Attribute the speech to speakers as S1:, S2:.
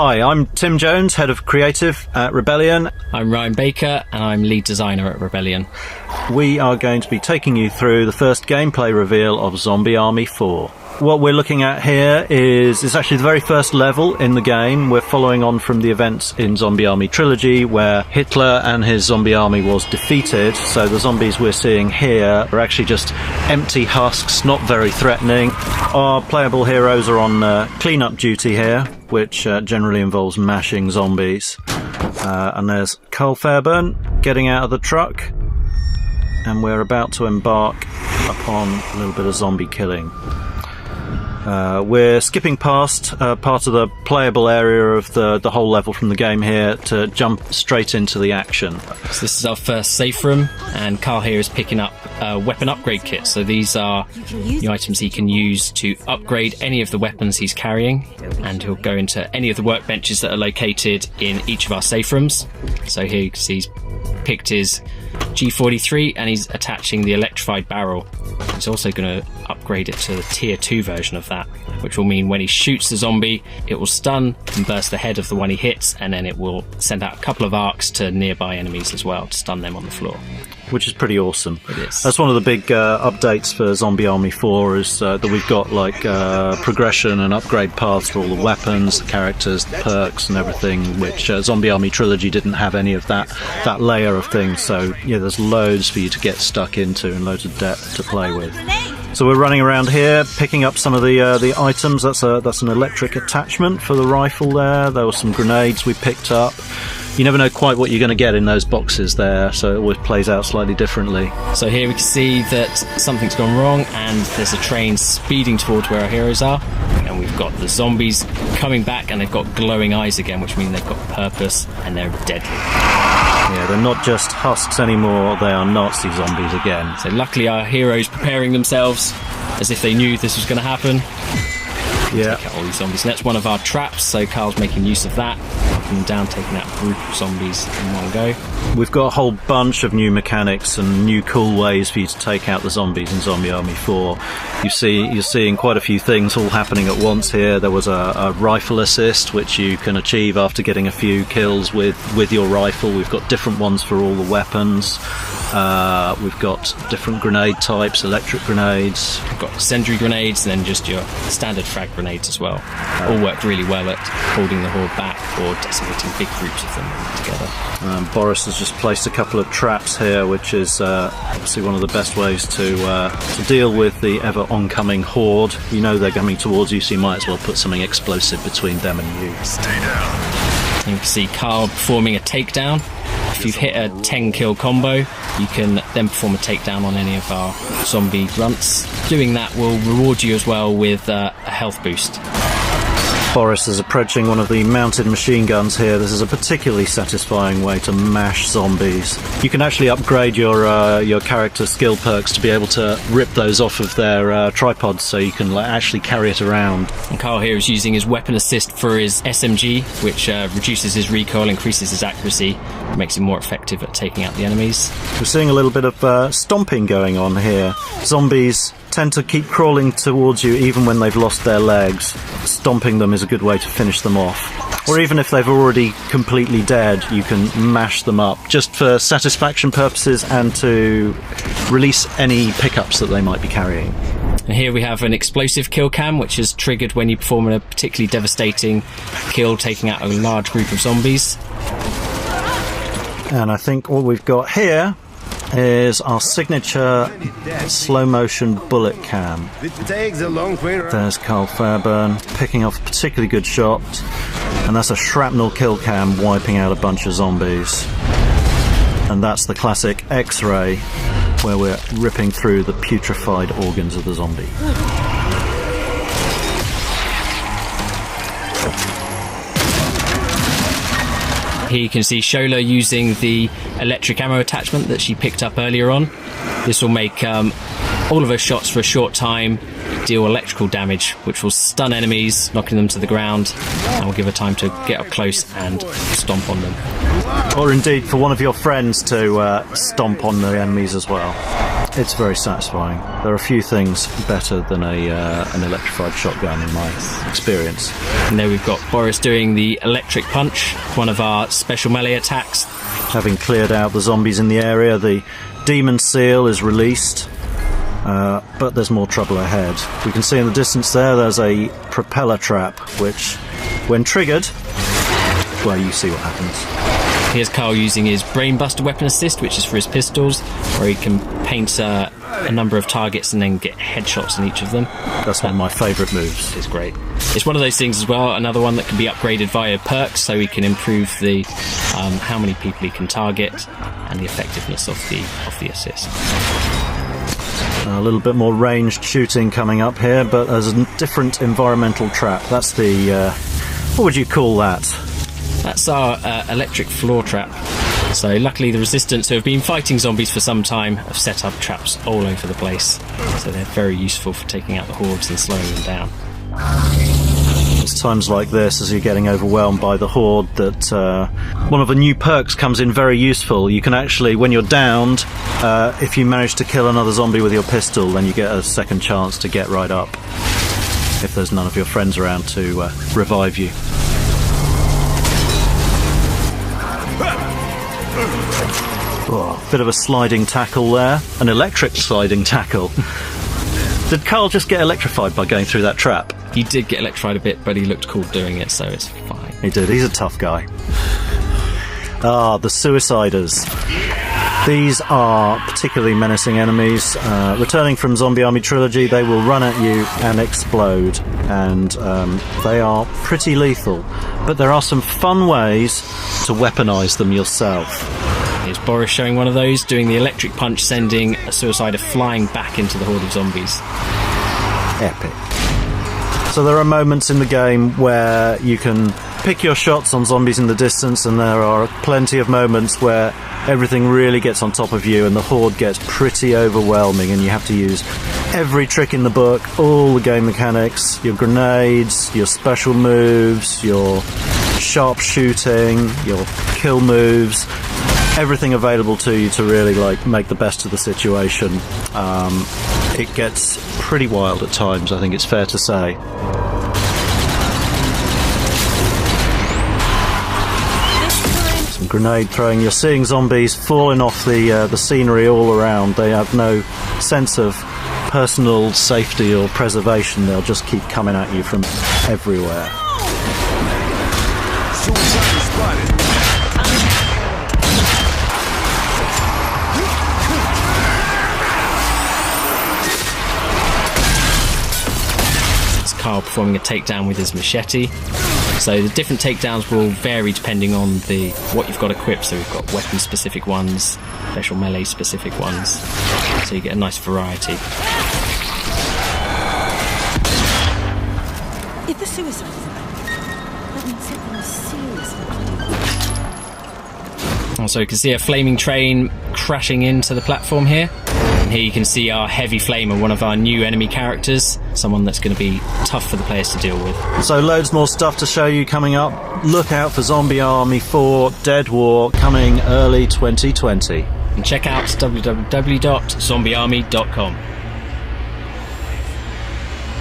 S1: Hi, I'm Tim Jones, Head of Creative at Rebellion.
S2: I'm Ryan Baker, and I'm Lead Designer at Rebellion.
S1: We are going to be taking you through the first gameplay reveal of Zombie Army 4. What we're looking at here is actually the very first level in the game. We're following on from the events in Zombie Army Trilogy, where Hitler and his zombie army was defeated. So the zombies we're seeing here are actually just empty husks, not very threatening. Our playable heroes are on clean-up duty here, which generally involves mashing zombies. And there's Carl Fairburn getting out of the truck, and we're about to embark upon a little bit of zombie killing. We're skipping past part of the playable area of the whole level from the game here to jump straight into the action.
S2: So this is our first safe room, and Carl here is picking up a weapon upgrade kit. So these are the items he can use to upgrade any of the weapons he's carrying, and he'll go into any of the workbenches that are located in each of our safe rooms. So here you can see he's picked his G43 and he's attaching the electrified barrel. He's also going to upgrade it to the tier 2 version of that, which will mean when he shoots the zombie, it will stun and burst the head of the one he hits, and then it will send out a couple of arcs to nearby enemies as well to stun them on the floor.
S1: Which is pretty awesome.
S2: It is.
S1: That's one of the big updates for Zombie Army 4 is that we've got like progression and upgrade paths for all the weapons, the characters, the perks and everything, which Zombie Army Trilogy didn't have any of that layer of things. So yeah, there's loads for you to get stuck into and loads of depth to play with. So we're running around here, picking up some of the items. That's an electric attachment for the rifle there. There were some grenades we picked up. You never know quite what you're going to get in those boxes there, so it always plays out slightly differently.
S2: So here we can see that something's gone wrong, and there's a train speeding towards where our heroes are, and we've got the zombies coming back, and they've got glowing eyes again, which means they've got purpose and they're deadly.
S1: Yeah, they're not just husks anymore, they are Nazi zombies again.
S2: So luckily our heroes preparing themselves as if they knew this was going to happen.
S1: Yeah.
S2: Take out all these zombies. And that's one of our traps, so Carl's making use of that, knocking them down, taking out a group of zombies in one go.
S1: We've got a whole bunch of new mechanics and new cool ways for you to take out the zombies in Zombie Army 4. You're seeing quite a few things all happening at once here. There was a rifle assist, which you can achieve after getting a few kills with your rifle. We've got different ones for all the weapons. We've got different grenade types, electric grenades.
S2: We've got incendiary grenades and then just your standard frag grenades as well. All worked really well at holding the horde back or decimating big groups of them together.
S1: Boris has just placed a couple of traps here, which is obviously one of the best ways to deal with the ever oncoming horde. You know they're coming towards you, so you might as well put something explosive between them and you.
S3: Stay down.
S2: You can see Carl performing a takedown. If you've hit a 10 kill combo, you can then perform a takedown on any of our zombie grunts. Doing that will reward you as well with a health boost.
S1: Boris is approaching one of the mounted machine guns here. This is a particularly satisfying way to mash zombies. You can actually upgrade your character's skill perks to be able to rip those off of their tripods, so you can actually carry it around.
S2: And Carl here is using his weapon assist for his SMG, which reduces his recoil, increases his accuracy, makes him more effective at taking out the enemies.
S1: We're seeing a little bit of stomping going on here. Zombies tend to keep crawling towards you even when they've lost their legs. Stomping them is a good way to finish them off. Or even if they've already completely dead, you can mash them up, just for satisfaction purposes and to release any pickups that they might be carrying.
S2: And here we have an explosive kill cam, which is triggered when you perform a particularly devastating kill, taking out a large group of zombies.
S1: And I think all we've got here is our signature slow motion bullet cam. There's Carl Fairburn picking off a particularly good shot, and that's a shrapnel kill cam wiping out a bunch of zombies. And that's the classic X-ray, where we're ripping through the putrefied organs of the zombie.
S2: Here you can see Shola using the electric ammo attachment that she picked up earlier on. This will make all of her shots for a short time deal electrical damage, which will stun enemies, knocking them to the ground, and will give her time to get up close and stomp on them.
S1: Or indeed for one of your friends to stomp on the enemies as well. It's very satisfying. There are a few things better than an electrified shotgun in my experience.
S2: And there we've got Boris doing the electric punch, one of our special melee attacks.
S1: Having cleared out the zombies in the area, the demon seal is released, but there's more trouble ahead. We can see in the distance there's a propeller trap, which, when triggered, well, you see what happens.
S2: Here's Carl using his Brainbuster weapon assist, which is for his pistols, where he can paint a number of targets and then get headshots in each of them.
S1: That's one of my favourite moves.
S2: It's great. It's one of those things as well, another one that can be upgraded via perks, so he can improve the how many people he can target and the effectiveness of the assist.
S1: A little bit more ranged shooting coming up here, but there's a different environmental trap. That's the... what would you call that?
S2: That's our electric floor trap. So luckily the Resistance, who have been fighting zombies for some time, have set up traps all over the place. So they're very useful for taking out the hordes and slowing them down.
S1: It's times like this, as you're getting overwhelmed by the horde, that one of the new perks comes in very useful. You can actually, when you're downed, if you manage to kill another zombie with your pistol, then you get a second chance to get right up, if there's none of your friends around to revive you. Oh, bit of a sliding tackle there. An electric sliding tackle. Did Carl just get electrified by going through that trap?
S2: He did get electrified a bit, but he looked cool doing it, so it's fine.
S1: He did. He's a tough guy. Ah, the Suiciders. These are particularly menacing enemies. Returning from Zombie Army Trilogy, they will run at you and explode, and they are pretty lethal. But there are some fun ways to weaponize them yourself.
S2: Here's Boris showing one of those, doing the electric punch, sending a Suicider flying back into the horde of zombies.
S1: Epic. So there are moments in the game where you can pick your shots on zombies in the distance, and there are plenty of moments where everything really gets on top of you and the horde gets pretty overwhelming, and you have to use every trick in the book, all the game mechanics, your grenades, your special moves, your sharp shooting, your kill moves, everything available to you to really make the best of the situation. It gets pretty wild at times, I think it's fair to say. Some grenade throwing. You're seeing zombies falling off the scenery all around. They have no sense of personal safety or preservation. They'll just keep coming at you from everywhere.
S2: Carl performing a takedown with his machete. So the different takedowns will vary depending on what you've got equipped. So we've got weapon specific ones, special melee specific ones, so you get a nice variety.
S3: If the suicide is about, that means something is seriously.
S2: So you can see a flaming train crashing into the platform here. And here you can see our Heavy Flamer, one of our new enemy characters, someone that's going to be tough for the players to deal with.
S1: So loads more stuff to show you coming up. Look out for Zombie Army 4 Dead War coming early 2020.
S2: And check out www.zombiearmy.com.